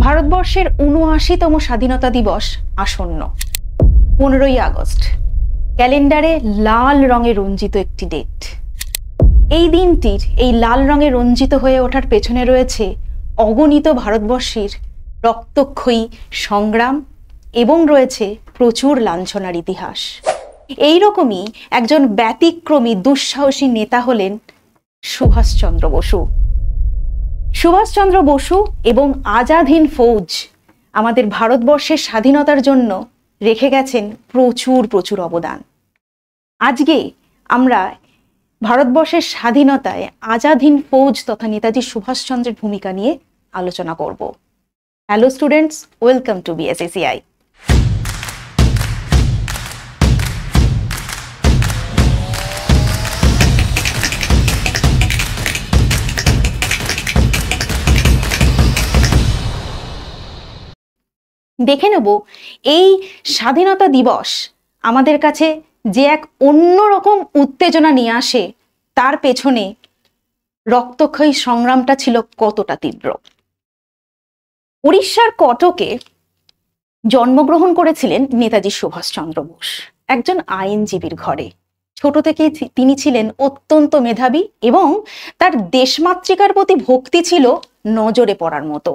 ভারতবর্ষের ৭৯তম স্বাধীনতা দিবস আসন্ন ১৫ই আগস্ট। ক্যালেন্ডারে লাল রঙে রঞ্জিত একটি ডেট। এই দিনটির এই লাল রঙে রঞ্জিত হয়ে ওঠার পেছনে রয়েছে অগণিত ভারতবর্ষের রক্তক্ষয়ী সংগ্রাম এবং রয়েছে প্রচুর লাঞ্ছনার ইতিহাস। এই রকমই একজন ব্যতিক্রমী দুঃসাহসী নেতা হলেন সুভাষচন্দ্র বসু। সুভাষচন্দ্র বসু এবং আজাদ হিন্দ ফৌজ আমাদের ভারতবর্ষের স্বাধীনতার জন্য রেখে গেছেন প্রচুর অবদান। আজকে আমরা ভারতবর্ষের স্বাধীনতায় আজাদ হিন্দ ফৌজ তথা নেতাজি সুভাষচন্দ্রের ভূমিকা নিয়ে আলোচনা করব। Hello students, welcome to BSACI। দেখে নেব এই স্বাধীনতা দিবস আমাদের কাছে যে এক অন্যরকম উত্তেজনা নিয়ে আসে, তার পেছনে রক্তক্ষয়ী সংগ্রামটা ছিল কতটা তীব্র। উড়িষ্যার কটকে জন্মগ্রহণ করেছিলেন নেতাজি সুভাষচন্দ্র বোস, একজন আইনজীবীর ঘরে। ছোট থেকে তিনি ছিলেন অত্যন্ত মেধাবী এবং তার দেশমাতৃকার প্রতি ভক্তি ছিল নজরে পড়ার মতো।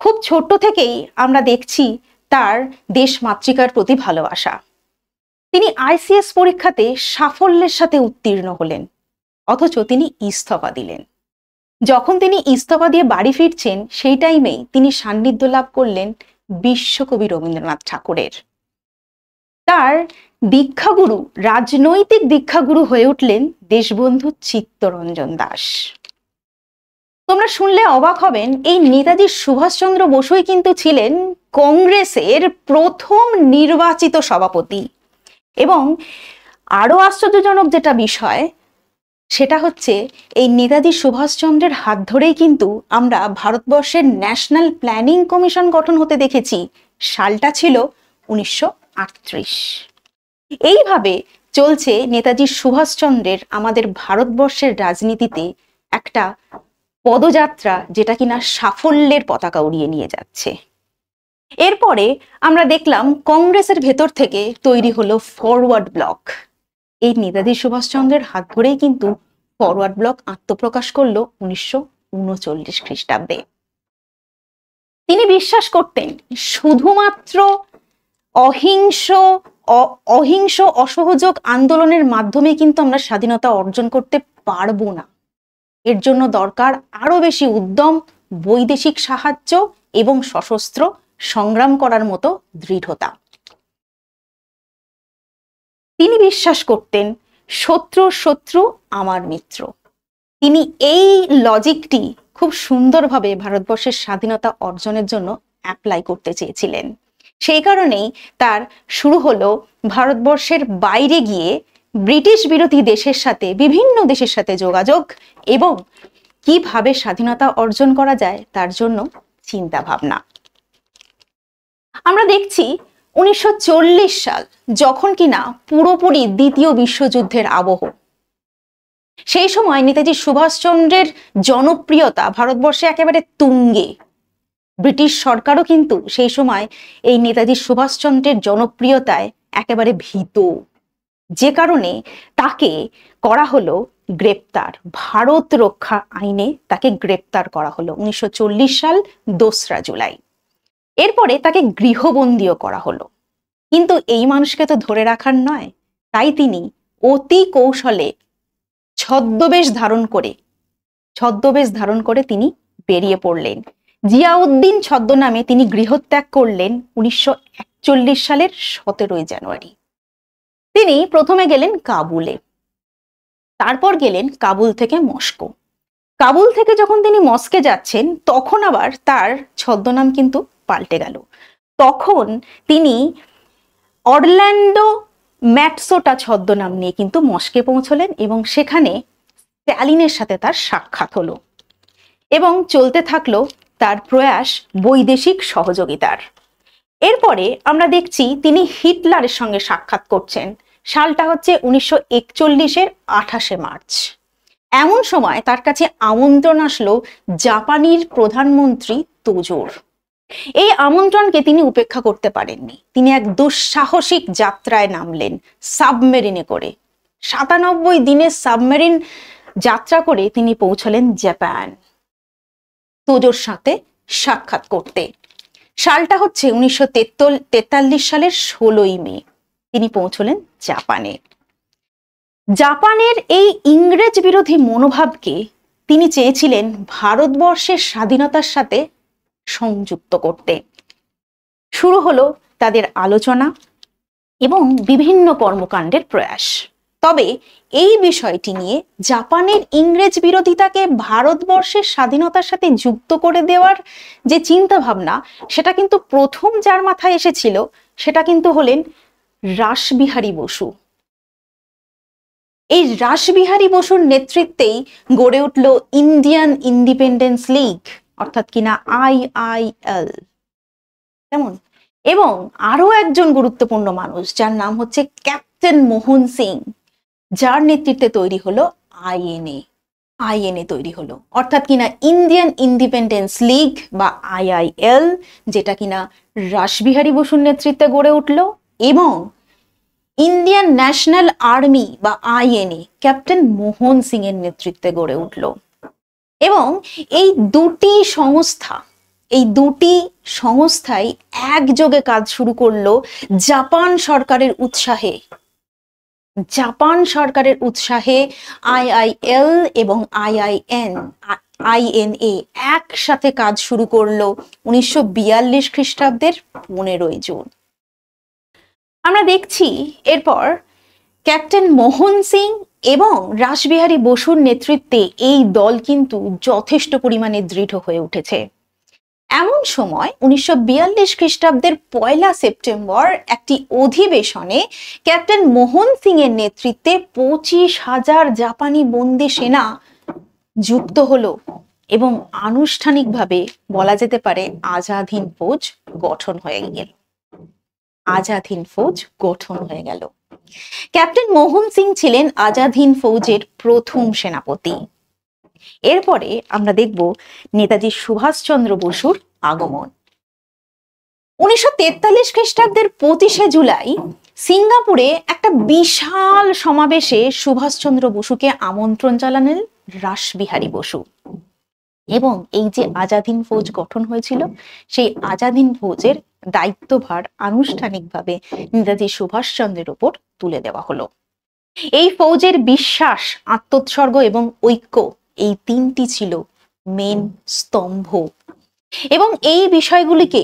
খুব ছোট থেকেই আমরা দেখছি তার দেশমাতৃকার প্রতি ভালোবাসা। তিনি ICS পরীক্ষাতে সাফল্যের সাথে উত্তীর্ণ হলেন, অথচ তিনি ইস্তফা দিলেন। যখন তিনি ইস্তফা দিয়ে বাড়ি ফিরছেন, সেই টাইমেই তিনি সান্নিধ্য লাভ করলেন বিশ্বকবি রবীন্দ্রনাথ ঠাকুরের। তার দীক্ষাগুরু, রাজনৈতিক দীক্ষাগুরু হয়ে উঠলেন দেশবন্ধু চিত্তরঞ্জন দাস। তোমরা শুনলে অবাক হবেন, এই নেতাজি সুভাষচন্দ্র বসুই কিন্তু ছিলেন কংগ্রেসের প্রথম নির্বাচিত সভাপতি। এবং আরো আশ্চর্যজনক যেটা বিষয়, সেটা হচ্ছে এই নেতাজি সুভাষচন্দ্রের হাত ধরেই কিন্তু আমরা ভারতবর্ষের ন্যাশনাল প্ল্যানিং কমিশন গঠন হতে দেখেছি। সালটা ছিল 1938। এইভাবে চলছে নেতাজি সুভাষচন্দ্রের আমাদের ভারতবর্ষের রাজনীতিতে একটা পদযাত্রা, যেটা কিনা সাফল্যের পতাকা উড়িয়ে নিয়ে যাচ্ছে। এরপরে আমরা দেখলাম কংগ্রেসের ভেতর থেকে তৈরি হলো ফরওয়ার্ড ব্লক। এই নেতাজি সুভাষচন্দ্রের হাত ধরেই কিন্তু ফরওয়ার্ড ব্লক আত্মপ্রকাশ করলো 1939 খ্রিস্টাব্দে। তিনি বিশ্বাস করতেন শুধুমাত্র অহিংস অসহযোগ আন্দোলনের মাধ্যমে কিন্তু আমরা স্বাধীনতা অর্জন করতে পারবো না। এর জন্য দরকার আরো বেশি উদ্যম, বৈদেশিক সাহায্য এবং সশস্ত্র সংগ্রাম করার মতো দৃঢ়তা। তিনি বিশ্বাস করতেন শত্রু আমার মিত্র। তিনি এই লজিকটি খুব সুন্দরভাবে ভারতবর্ষের স্বাধীনতা অর্জনের জন্য অ্যাপ্লাই করতে চেয়েছিলেন। সেই কারণেই তার শুরু হলো ভারতবর্ষের বাইরে গিয়ে ব্রিটিশ বিরোধী দেশের সাথে, বিভিন্ন দেশের সাথে যোগাযোগ এবং কিভাবে স্বাধীনতা অর্জন করা যায় তার জন্য চিন্তা ভাবনা। আমরা দেখছি 1940 সাল, যখন কিনা পুরোপুরি দ্বিতীয় বিশ্বযুদ্ধের আবহ। সেই সময় নেতাজি সুভাষচন্দ্রের জনপ্রিয়তা ভারতবর্ষে একেবারে তুঙ্গে। ব্রিটিশ সরকারও কিন্তু সেই সময় এই নেতাজি সুভাষচন্দ্রের জনপ্রিয়তায় একেবারে ভীত, যে কারণে তাকে করা হলো গ্রেপ্তার। ভারত রক্ষা আইনে তাকে গ্রেপ্তার করা হলো 1940 সাল 2রা জুলাই। এরপরে তাকে গৃহবন্দীও করা হলো। কিন্তু এই মানুষকে তো ধরে রাখার নয়, তাই তিনি অতি কৌশলে ছদ্মবেশ ধারণ করে তিনি বেরিয়ে পড়লেন। জিয়াউদ্দিন ছদ্মনামে তিনি গৃহত্যাগ করলেন 1941 সালের 17ই জানুয়ারি। তিনি প্রথমে গেলেন কাবুলে, তারপর গেলেন কাবুল থেকে মস্কো। কাবুল থেকে যখন তিনি মস্কে যাচ্ছেন, তখন আবার তার ছদ্মনাম কিন্তু পাল্টে গেল। তখন তিনি অরল্যান্ডো ম্যাটসোটা ছদ্মনাম নিয়ে কিন্তু মস্কে পৌঁছলেন এবং সেখানে স্ট্যালিনের সাথে তার সাক্ষাৎ হলো এবং চলতে থাকলো তার প্রয়াস বৈদেশিক সহযোগিতার। এরপরে আমরা দেখছি তিনি হিটলারের সঙ্গে সাক্ষাৎ করছেন। সালটা হচ্ছে 1941-এর 28শে মার্চ। এমন সময় তার কাছে আমন্ত্রণ আসলো জাপানের প্রধানমন্ত্রী তোজোর। এই আমন্ত্রণকে তিনি উপেক্ষা করতে পারেননি। তিনি এক দুঃসাহসিক যাত্রায় নামলেন সাবমেরিনে করে। 97 দিনের সাবমেরিন যাত্রা করে তিনি পৌঁছলেন জাপান, তোজোর সাথে সাক্ষাৎ করতে। সালটা হচ্ছে 1943 সালের 16ই মে। তিনি পৌঁছলেন জাপানে। জাপানের এই ইংরেজ বিরোধী মনোভাবকে তিনি চেয়েছিলেন ভারতবর্ষের স্বাধীনতার সাথে সংযুক্ত করতে। শুরু হলো তাদের আলোচনা এবং বিভিন্ন কর্মকাণ্ডের প্রয়াস। তবে এই বিষয়টি নিয়ে জাপানের ইংরেজ বিরোধিতাকে ভারতবর্ষের স্বাধীনতার সাথে যুক্ত করে দেওয়ার যে চিন্তা ভাবনা, সেটা কিন্তু প্রথম যার মাথায় এসেছিল সেটা কিন্তু হলেন রাসবিহারী বসু। এই রাসবিহারী বসুর নেতৃত্বেই গড়ে উঠল ইন্ডিয়ান ইন্ডিপেন্ডেন্স লীগ, অর্থাৎ কিনা IIL। কেমন? এবং আরো একজন গুরুত্বপূর্ণ মানুষ যার নাম হচ্ছে ক্যাপ্টেন মোহন সিং, যার নেতৃত্বে তৈরি হলো INA তৈরি হলো, অর্থাৎ কিনা ইন্ডিয়ান ইন্ডিপেন্ডেন্স লীগ বা IIL, যেটা কিনা রাসবিহারী বসুর নেতৃত্বে গড়ে উঠল, এবং ইন্ডিয়ান ন্যাশনাল আর্মি বা INA ক্যাপ্টেন মোহন সিং এর নেতৃত্বে গড়ে উঠল। এবং এই দুটি সংস্থাই একযোগে কাজ শুরু করলো জাপান সরকারের উৎসাহে। IIL এবং INA একসাথে কাজ শুরু করলো 1942 খ্রিস্টাব্দের 15ই জুন। আমরা দেখছি এরপর ক্যাপ্টেন মোহন সিং এবং রাসবিহারী বসুর নেতৃত্বে এই দল কিন্তু যথেষ্ট পরিমাণে দৃঢ় হয়ে উঠেছে। এমন সময় 1942 খ্রিস্টাব্দের 1 সেপ্টেম্বর একটি অধিবেশনে ক্যাপ্টেন মোহন সিং এর নেতৃত্বে 25,000 জাপানি বন্দী সেনা যুক্ত হলো এবং আনুষ্ঠানিকভাবে বলা যেতে পারে আজাদ হিন্দ ফৌজ গঠন হয়ে গেল। ক্যাপ্টেন মোহন সিং ছিলেন আজাদ হিন্দ ফৌজের প্রথম সেনাপতি। এরপরে আমরা দেখব নেতাজি সুভাষচন্দ্র বসুর আগমন। 1943 খ্রিস্টাব্দের 25শে জুলাই সিঙ্গাপুরে একটা বিশাল সমাবেশে সুভাষচন্দ্র বসুকে আমন্ত্রণ জানালেন রাসবিহারী বসু। এবং এই যে আজাদ হিন্দ ফৌজ গঠন হয়েছিল, সেই আজাদ হিন্দ ফৌজের দায়িত্বভার আনুষ্ঠানিকভাবে নেতাজি সুভাষচন্দ্রের উপর তুলে দেওয়া হলো। এই ফৌজের বিশ্বাস, আত্মোৎসর্গ এবং ঐক্য, এই তিনটি ছিল মেন স্তম্ভ। এবং এই বিষয়গুলিকে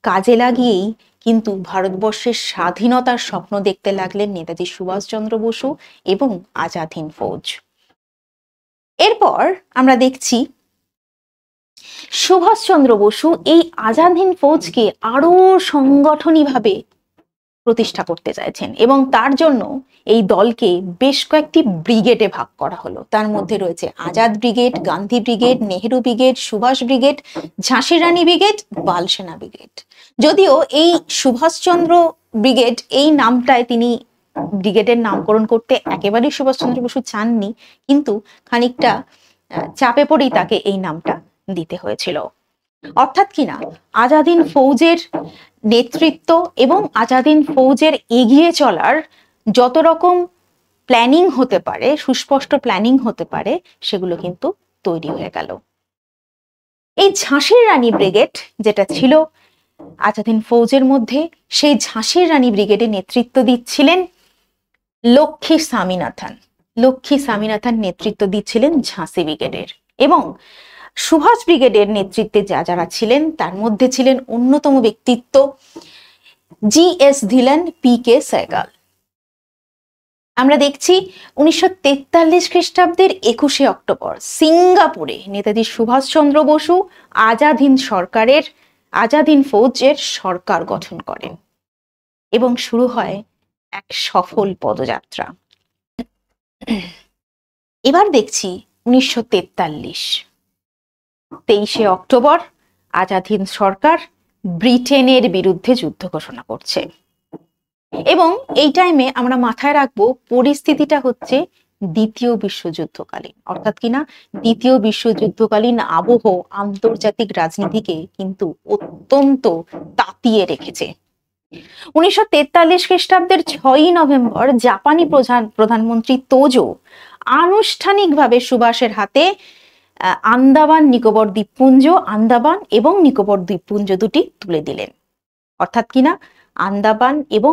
কাজে লাগিয়েই কিন্তু ভারতবর্ষের স্বাধীনতার স্বপ্ন দেখতে লাগলেন নেতাজি সুভাষচন্দ্র বসু এবং আজাদ হিন্দ ফৌজ। এরপর আমরা দেখছি সুভাষচন্দ্র বসু এই আজাদ হিন্দ ফৌজকে আরো সংগঠনীভাবে প্রতিষ্ঠা করতে চাইছেন এবং তার জন্য এই দলকে বেশ কয়েকটি ব্রিগেডে ভাগ করা হলো। তার মধ্যে রয়েছে Azad brigade, Gandhi brigade, Nehru brigade, Subhas brigade, ঝাঁসি রানী ব্রিগেড, বাল সেনা ব্রিগেড। যদিও এই সুভাষচন্দ্র ব্রিগেড এই নামটায় তিনি ব্রিগেডের নামকরণ করতে একেবারেই সুভাষচন্দ্র বসু চাননি, কিন্তু খানিকটা চাপে পড়েই তাকে এই নামটা দিতে হয়েছিল। অর্থাৎ কিনা আজাদ হিন্দ ফৌজের নেতৃত্ব এবং আজাদ হিন্দ ফৌজের এগিয়ে চলার যত রকম প্ল্যানিং হতে পারে, সুস্পষ্ট প্ল্যানিং হতে পারে, সেগুলো কিন্তু তৈরি হয়ে গেল। এই ঝাঁসির রানী ব্রিগেড যেটা ছিল আজাদ হিন্দ ফৌজের মধ্যে, সেই ঝাঁসির রানী ব্রিগেডে নেতৃত্ব দিচ্ছিলেন লক্ষ্মী স্বামীনাথন নেতৃত্ব দিচ্ছিলেন ঝাঁসি ব্রিগেডের। এবং সুভাষ ব্রিগেডের নেতৃত্বে যারা ছিলেন তার মধ্যে ছিলেন অন্যতম ব্যক্তিত্ব GS ধিলান, PK সেহগাল। আমরা দেখছি 1943 খ্রিস্টাব্দের 21শে অক্টোবর সিঙ্গাপুরে নেতাজি সুভাষচন্দ্র বসু আজাদ হিন্দ ফৌজের সরকার গঠন করেন এবং শুরু হয় এক সফল পদযাত্রা। এবার দেখছি 1943 23শে অক্টোবর আজাদ হিন্দ সরকার ব্রিটেনের বিরুদ্ধে যুদ্ধ ঘোষণা করছে। এবং এই টাইমে আমরা মাথায় রাখবো পরিস্থিতিটা হচ্ছে দ্বিতীয় বিশ্বযুদ্ধকালীন, অর্থাৎ কিনা দ্বিতীয় বিশ্বযুদ্ধকালীন আবহ আন্তর্জাতিক রাজনীতিকে কিন্তু অত্যন্ত তাতিয়ে রেখেছে। 1943 খ্রিস্টাব্দের 6ই নভেম্বর জাপানি প্রধানমন্ত্রী তোজো আনুষ্ঠানিকভাবে সুভাষের হাতে আন্দামান নিকোবর দ্বীপপুঞ্জ, আন্দামান এবং নিকোবর দ্বীপপুঞ্জ দুটি তুলে দিলেন। অর্থাৎ কিনা আন্দামান এবং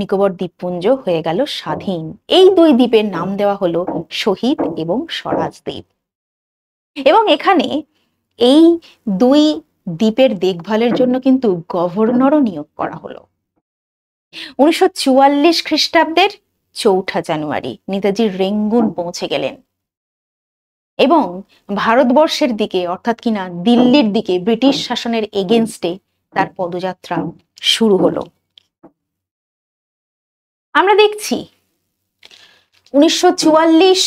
নিকোবর দ্বীপপুঞ্জ হয়ে গেল স্বাধীন। এই দুই দ্বীপের নাম দেওয়া হলো শহীদ এবং স্বরাজ দ্বীপ। এবং এখানে এই দুই দ্বীপের দেখভালের জন্য কিন্তু গভর্নরও নিয়োগ করা হলো। 1944 খ্রিস্টাব্দের 4 জানুয়ারি নেতাজি রেঙ্গুন পৌঁছে গেলেন এবং ভারতবর্ষের দিকে, অর্থাৎ কিনা দিল্লির দিকে ব্রিটিশ শাসনের এগেনস্টে তার পদযাত্রা শুরু হলো। আমরা দেখছি 1944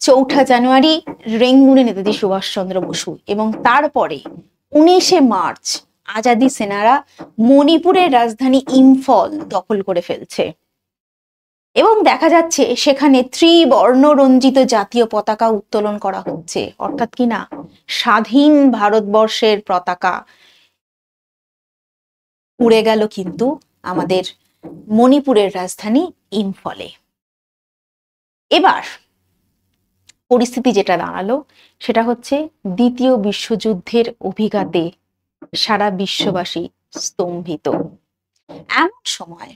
4 জানুয়ারি রেঙ্গুনে নেতাজি সুভাষচন্দ্র বসু এবং তারপরে 19 মার্চ আজাদি সেনারা মণিপুরের রাজধানী ইম্ফল দখল করে ফেলছে এবং দেখা যাচ্ছে সেখানে ত্রিবর্ণরঞ্জিত জাতীয় পতাকা উত্তোলন করা হচ্ছে, অর্থাৎ কিনা স্বাধীন ভারতবর্ষের পতাকা উড়ে গেল কিন্তু আমাদের মণিপুরের রাজধানী ইম্ফলে। এবার পরিস্থিতি যেটা দাঁড়ালো সেটা হচ্ছে দ্বিতীয় বিশ্বযুদ্ধের অভিঘাতে সারা বিশ্ববাসী স্তম্ভিত। এমন সময়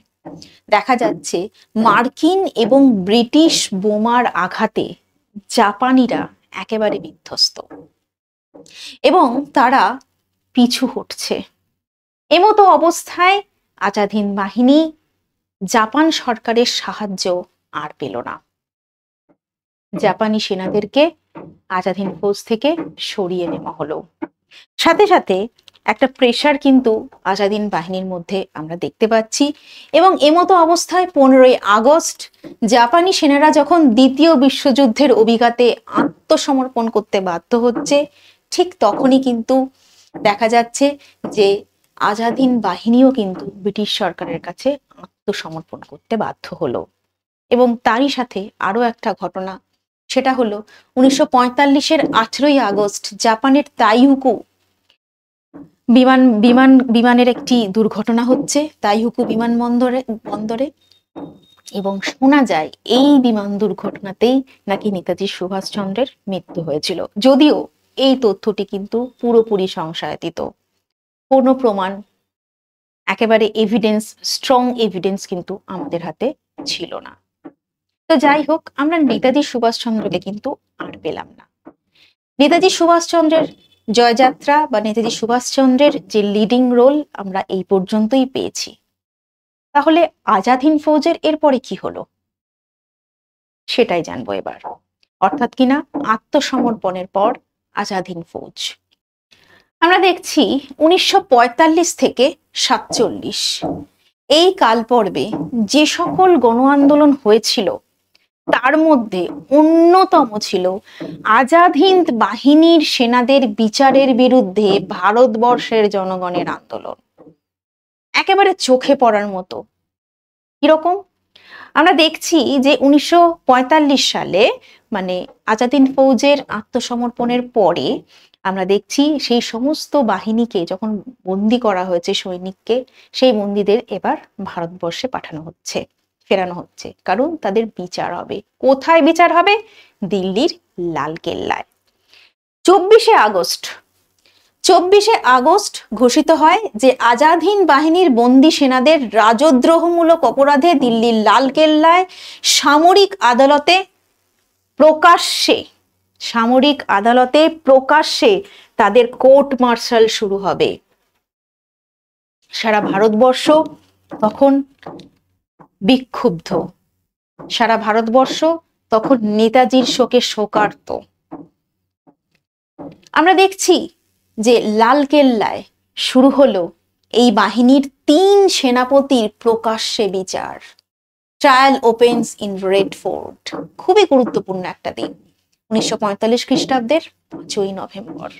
দেখা যাচ্ছে মার্কিন এবং ব্রিটিশ বোমার আঘাতে জাপানিরা একেবারে বিধ্বস্ত এবং তারা পিছু হটছে। এমতো অবস্থায় আজাদ হিন্দ বাহিনী জাপান সরকারের সাহায্য আর পেল না। জাপানি সেনাদেরকে আজাদ হিন্দ ফৌজ থেকে সরিয়ে নেওয়া হলো। সাথে সাথে একটা প্রেসার কিন্তু আজাদ হিন্দ বাহিনীর মধ্যে আমরা দেখতে পাচ্ছি এবং এমতো অবস্থায় 15ই আগস্ট জাপানি সেনারা যখন দ্বিতীয় বিশ্বযুদ্ধের অভিঘাতে আত্মসমর্পণ করতে বাধ্য হচ্ছে, ঠিক তখনই কিন্তু দেখা যাচ্ছে যে আজাদ হিন্দ বাহিনীও কিন্তু ব্রিটিশ সরকারের কাছে আত্মসমর্পণ করতে বাধ্য হলো। এবং তারই সাথে আরো একটা ঘটনা, সেটা হলো 1945-এর 18ই আগস্ট জাপানের তাইহুকু বিমানের একটি দুর্ঘটনা হচ্ছে তাইহুকু বিমানবন্দরে এবং শোনা যায় এই বিমান দুর্ঘটনাতেই নাকি নেতাজি সুভাষচন্দ্রের মৃত্যু হয়েছিল। যদিও এই তথ্যটি কিন্তু পুরোপুরি সংশয়াতীত, কোনো প্রমাণ, একেবারে স্ট্রং এভিডেন্স কিন্তু আমাদের হাতে ছিল না। তো যাই হোক, আমরা নেতাজি সুভাষচন্দ্রকে কিন্তু আর পেলাম না। নেতাজি সুভাষচন্দ্রের জয়যাত্রা বা নেতাজি সুভাষচন্দ্রের যে লিডিং রোল আমরা এই পর্যন্তই পেয়েছি। তাহলে আজাদ হিন্দ ফৌজের এরপরে কি হলো সেটাই জানবো এবার, অর্থাৎ কিনা আত্মসমর্পণের পর আজাদ হিন্দ ফৌজ। আমরা দেখছি 1945 থেকে 47 এই কাল পর্বে যে সকল গণ আন্দোলন হয়েছিল তার মধ্যে অন্যতম ছিল আজাদ হিন্দ বাহিনীর সেনাদের বিচারের বিরুদ্ধে ভারতবর্ষের জনগণের আন্দোলন। একেবারে চোখে পড়ার মতো। কিরকম? আমরা দেখছি যে 1945 সালে মানে আজাদ হিন্দ ফৌজের আত্মসমর্পণের পরে আমরা দেখছি সেই সমস্ত বাহিনীকে যখন বন্দী করা হয়েছে, সৈনিককে, সেই বন্দীদের এবার ভারতবর্ষে ফেরানো হচ্ছে, কারণ তাদের বিচার হবে। কোথায় বিচার হবে? দিল্লির লালকেল্লায়। 24শে আগস্ট ঘোষিত হয় যে আজাদ হিন্দ বাহিনীর বন্দী সেনাদের রাজদ্রোহমূলক অপরাধে দিল্লির লালকেল্লায় সামরিক আদালতে প্রকাশ্যে তাদের কোর্ট মার্শাল শুরু হবে। সারা ভারতবর্ষ তখন বিক্ষুব্ধ, সারা ভারতবর্ষ তখন নেতাজির শোকে শোকার্ত। আমরা দেখছি যে লালকেল্লায় শুরু হলো এই বাহিনীর 3 সেনাপতির প্রকাশ্যে বিচার। Trial opens in red fort. খুবই গুরুত্বপূর্ণ একটা দিন, 1945 খ্রিস্টাব্দের 5ই নভেম্বর।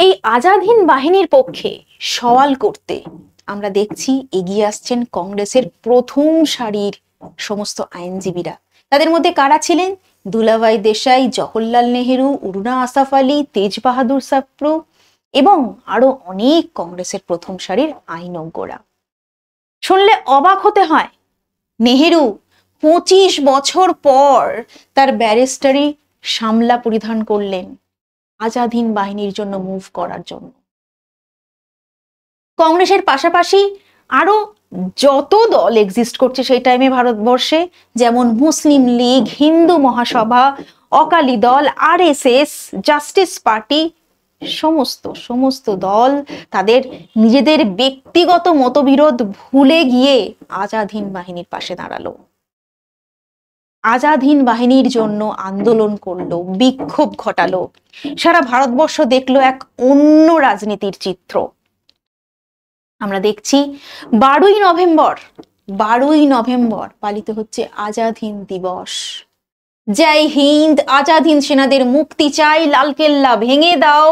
এই আজাদ হিন্দ বাহিনীর পক্ষে সওয়াল করতে আমরা দেখছি এগিয়ে আসছেন কংগ্রেসের প্রথম সারির সমস্ত আইনজীবীরা। তাদের মধ্যে কারা ছিলেন? দুলাভাই দেশাই, জওহরলাল নেহেরু, অরুণা আসফ আলী, তেজ বাহাদুর সাপ্রু এবং আরো অনেক কংগ্রেসের প্রথম সারির আইনজ্ঞরা। শুনলে অবাক হতে হয়, নেহেরু 25 বছর পর তার ব্যারিস্টারি সামলা পরিধান করলেন আজাদ হিন্দ বাহিনীর জন্য মুভ করার জন্য। কংগ্রেসের পাশাপাশি আরো যত দল এক্সিস্ট করছে সেই টাইমে ভারতবর্ষে, যেমন মুসলিম লীগ, হিন্দু মহাসভা, অকালি দল, আরএসএস, জাস্টিস পার্টি, সমস্ত দল তাদের নিজেদের ব্যক্তিগত মতবিরোধ ভুলে গিয়ে আজাদ হিন্দ বাহিনীর পাশে দাঁড়ালো, আজাদ হিন্দ বাহিনীর জন্য আন্দোলন করলো, বিক্ষোভ ঘটালো। সারা ভারতবর্ষ দেখলো এক অন্য রাজনীতির চিত্র। আমরা দেখছি 12ই নভেম্বর পালিত হচ্ছে আজাদ হিন্দ দিবস। জয় হিন্দ, আজাদ হিন্দ সেনাদের মুক্তি চাই, লালকেল্লা ভেঙে দাও,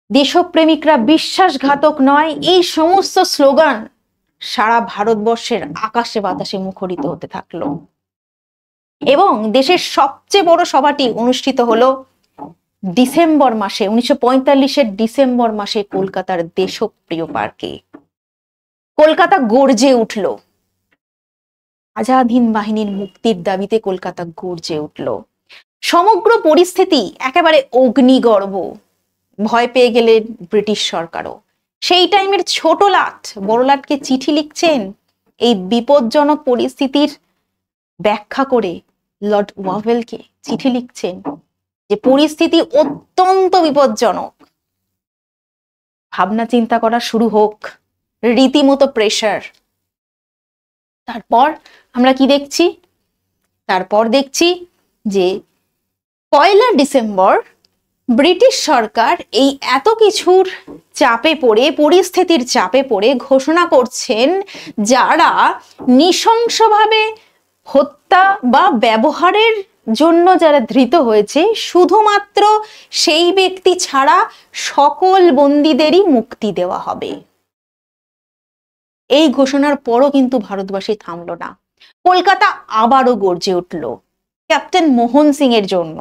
দেশপ্রেমিকরা বিশ্বাসঘাতক নয়, এই সমস্ত স্লোগান সারা ভারতবর্ষের আকাশে বাতাসে মুখরিত হতে থাকলো। এবং দেশের সবচেয়ে বড় সভাটি অনুষ্ঠিত হলো ডিসেম্বর মাসে, 1945-এর ডিসেম্বর মাসে কলকাতার দেশপ্রিয় পার্কে। কলকাতা গর্জে উঠল, আজাদ হিন্দ বাহিনীর মুক্তির দাবিতে কলকাতা গর্জে উঠল। সমগ্র পরিস্থিতি একেবারে অগ্নিগর্ভ। ভয় পেয়ে গেলেন ব্রিটিশ সরকারও। সেই টাইমের ছোট লাট বড়লাটকে চিঠি লিখছেন এই বিপজ্জনক পরিস্থিতির ব্যাখ্যা করে, লর্ড ওয়াভেলকে চিঠি লিখছেন যে পরিস্থিতি অত্যন্ত বিপজ্জনক, ভাবনা চিন্তা করা শুরু হোক, রীতিমতো প্রেসার। তারপর আমরা কি দেখছি? তারপর দেখছি যে 1 ডিসেম্বর ব্রিটিশ সরকার এই এত কিছুর চাপে পড়ে, পরিস্থিতির চাপে পড়ে ঘোষণা করছেন যারা নৃশংসভাবে হত্যা বা ব্যবহারের জন্য যারা ধৃত হয়েছে, শুধুমাত্র সেই ব্যক্তি ছাড়া সকল বন্দীদেরই মুক্তি দেওয়া হবে। এই ঘোষণার পরও কিন্তু ভারতবাসী থামলো না। কলকাতা আবারও গর্জে উঠল ক্যাপ্টেন মোহন সিং এর জন্য।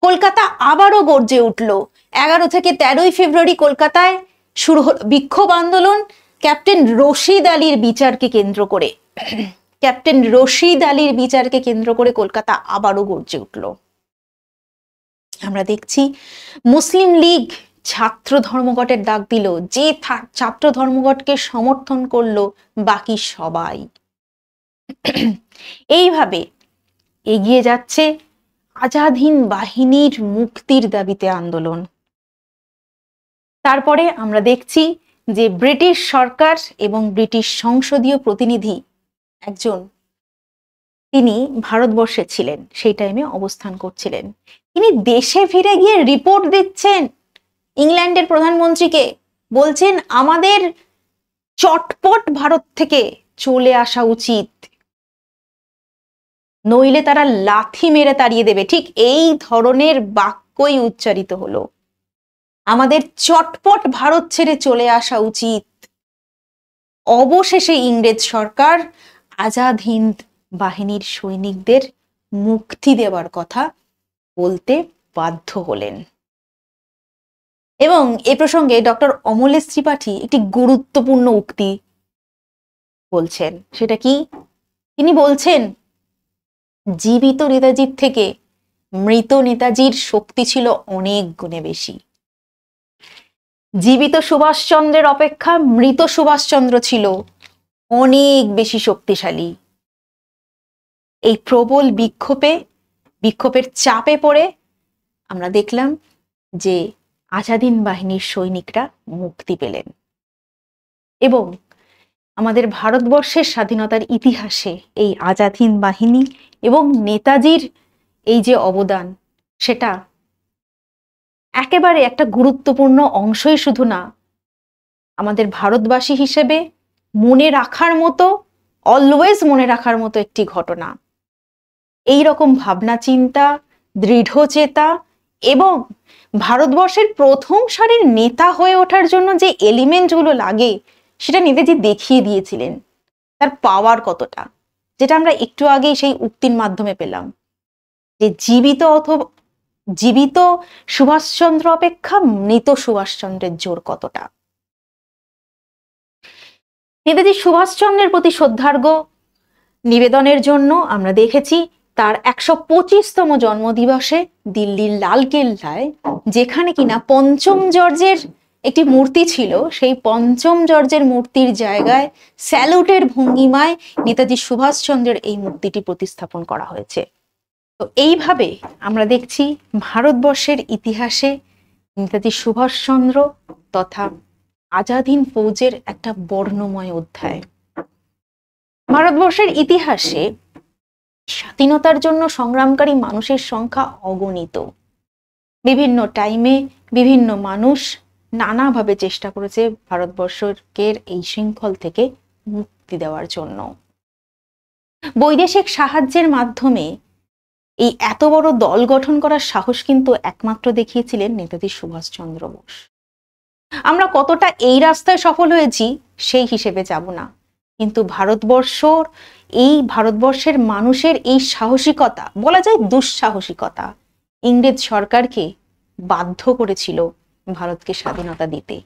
কলকাতা আবারও গর্জে উঠল। 11 থেকে 13ই ফেব্রুয়ারি কলকাতায় শুরু হলো বিক্ষোভ আন্দোলন ক্যাপ্টেন রশিদ আলীর বিচারকে কেন্দ্র করে। ক্যাপ্টেন রশিদ আলীর বিচারকে কেন্দ্র করে কলকাতা আবারও গর্জে উঠল। আমরা দেখছি মুসলিম লীগ ছাত্র ধর্মঘটের ডাক দিল, যে ছাত্র ধর্মঘটকে সমর্থন করলো বাকি সবাই। এইভাবে এগিয়ে যাচ্ছে আজাদ হিন্দ বাহিনীর মুক্তির দাবিতে আন্দোলন। তারপরে আমরা দেখছি যে ব্রিটিশ সরকার এবং ব্রিটিশ সংসদীয় প্রতিনিধি একজন, তিনি ভারতবর্ষে ছিলেন, সেই টাইমে অবস্থান করছিলেন। তিনি দেশে ফিরে গিয়ে রিপোর্ট দিচ্ছেন ইংল্যান্ডের প্রধানমন্ত্রীকে, বলছেন আমাদের চটপট ভারত থেকে চলে আসা উচিত, নইলে তারা লাথি মেরে তাড়িয়ে দেবে। ঠিক এই ধরনের বাক্যই উচ্চারিত হলো, আমাদের চটপট ভারত ছেড়ে চলে আসা উচিত। অবশেষে ইংরেজ সরকার আজাদ হিন্দ বাহিনীর সৈনিকদের মুক্তি দেওয়ার কথা বলতে বাধ্য হলেন। এবং এ প্রসঙ্গে ডক্টর অমলেশ ত্রিপাঠী একটি গুরুত্বপূর্ণ উক্তি বলছেন। সেটা কি? তিনি বলছেন, জীবিত নেতাজির থেকে মৃত নেতাজির শক্তি ছিল অনেক গুণে বেশি। জীবিত সুভাষচন্দ্রের অপেক্ষা মৃত সুভাষচন্দ্র ছিল অনেক বেশি শক্তিশালী। এই প্রবল বিক্ষোভের চাপে পড়ে আমরা দেখলাম যে আজাদ হিন্দ বাহিনীর সৈনিকরা মুক্তি পেলেন। এবং আমাদের ভারতবর্ষের স্বাধীনতার ইতিহাসে এই আজাদ হিন্দ বাহিনী এবং নেতাজির এই যে অবদান, সেটা একেবারে একটা গুরুত্বপূর্ণ অংশই শুধু না, আমাদের ভারতবাসী হিসেবে মনে রাখার মতো, অলওয়েজ মনে রাখার মতো একটি ঘটনা। এই রকম ভাবনা চিন্তা, দৃঢ়চেতা এবং ভারতবর্ষের প্রথম সারির নেতা হয়ে ওঠার জন্য যে এলিমেন্টগুলো লাগে সেটা নেতাজি দেখিয়ে দিয়েছিলেন। তার পাওয়ার কতটা, যেটা আমরা একটু আগেই সেই উক্তির মাধ্যমে পেলাম যে জীবিত সুভাষচন্দ্র অপেক্ষা মৃত সুভাষচন্দ্রের জোর কতটা। নেতাজি সুভাষচন্দ্রের প্রতি শ্রদ্ধার্ঘ্য নিবেদনের জন্য আমরা দেখেছি তার 125তম জন্মদিবসে দিল্লির লালকেল্লায়, যেখানে কিনা পঞ্চম জর্জের একটি মূর্তি ছিল, সেই পঞ্চম জর্জের মূর্তির জায়গায় স্যালুটের ভঙ্গিমায় নেতাজি সুভাষচন্দ্রের এই মূর্তিটি প্রতিস্থাপন করা হয়েছে। তো এইভাবে আমরা দেখছি ভারতবর্ষের ইতিহাসে নেতাজি সুভাষচন্দ্র তথা আজাদ হিন্দ ফৌজের একটা বর্ণময় অধ্যায়। ভারতবর্ষের ইতিহাসে স্বাধীনতার জন্য সংগ্রামকারী মানুষের সংখ্যা অগণিত। বিভিন্ন টাইমে বিভিন্ন মানুষ নানাভাবে চেষ্টা করেছে ভারতবর্ষকে এই শৃঙ্খল থেকে মুক্তি দেওয়ার জন্য। বৈদেশিক সাহায্যের মাধ্যমে এই এত বড় দল গঠন করার সাহস কিন্তু একমাত্র দেখিয়েছিলেন নেতাজি সুভাষচন্দ্র বোস। আমরা কতটা এই রাস্তায় সফল হয়েছি সেই হিসেবে যাব না, কিন্তু ভারতবর্ষের মানুষের এই সাহসিকতা, বলা যায় দুঃসাহসিকতা, ইংরেজ সরকারকে বাধ্য করেছিল ভারতকে স্বাধীনতা দিতে।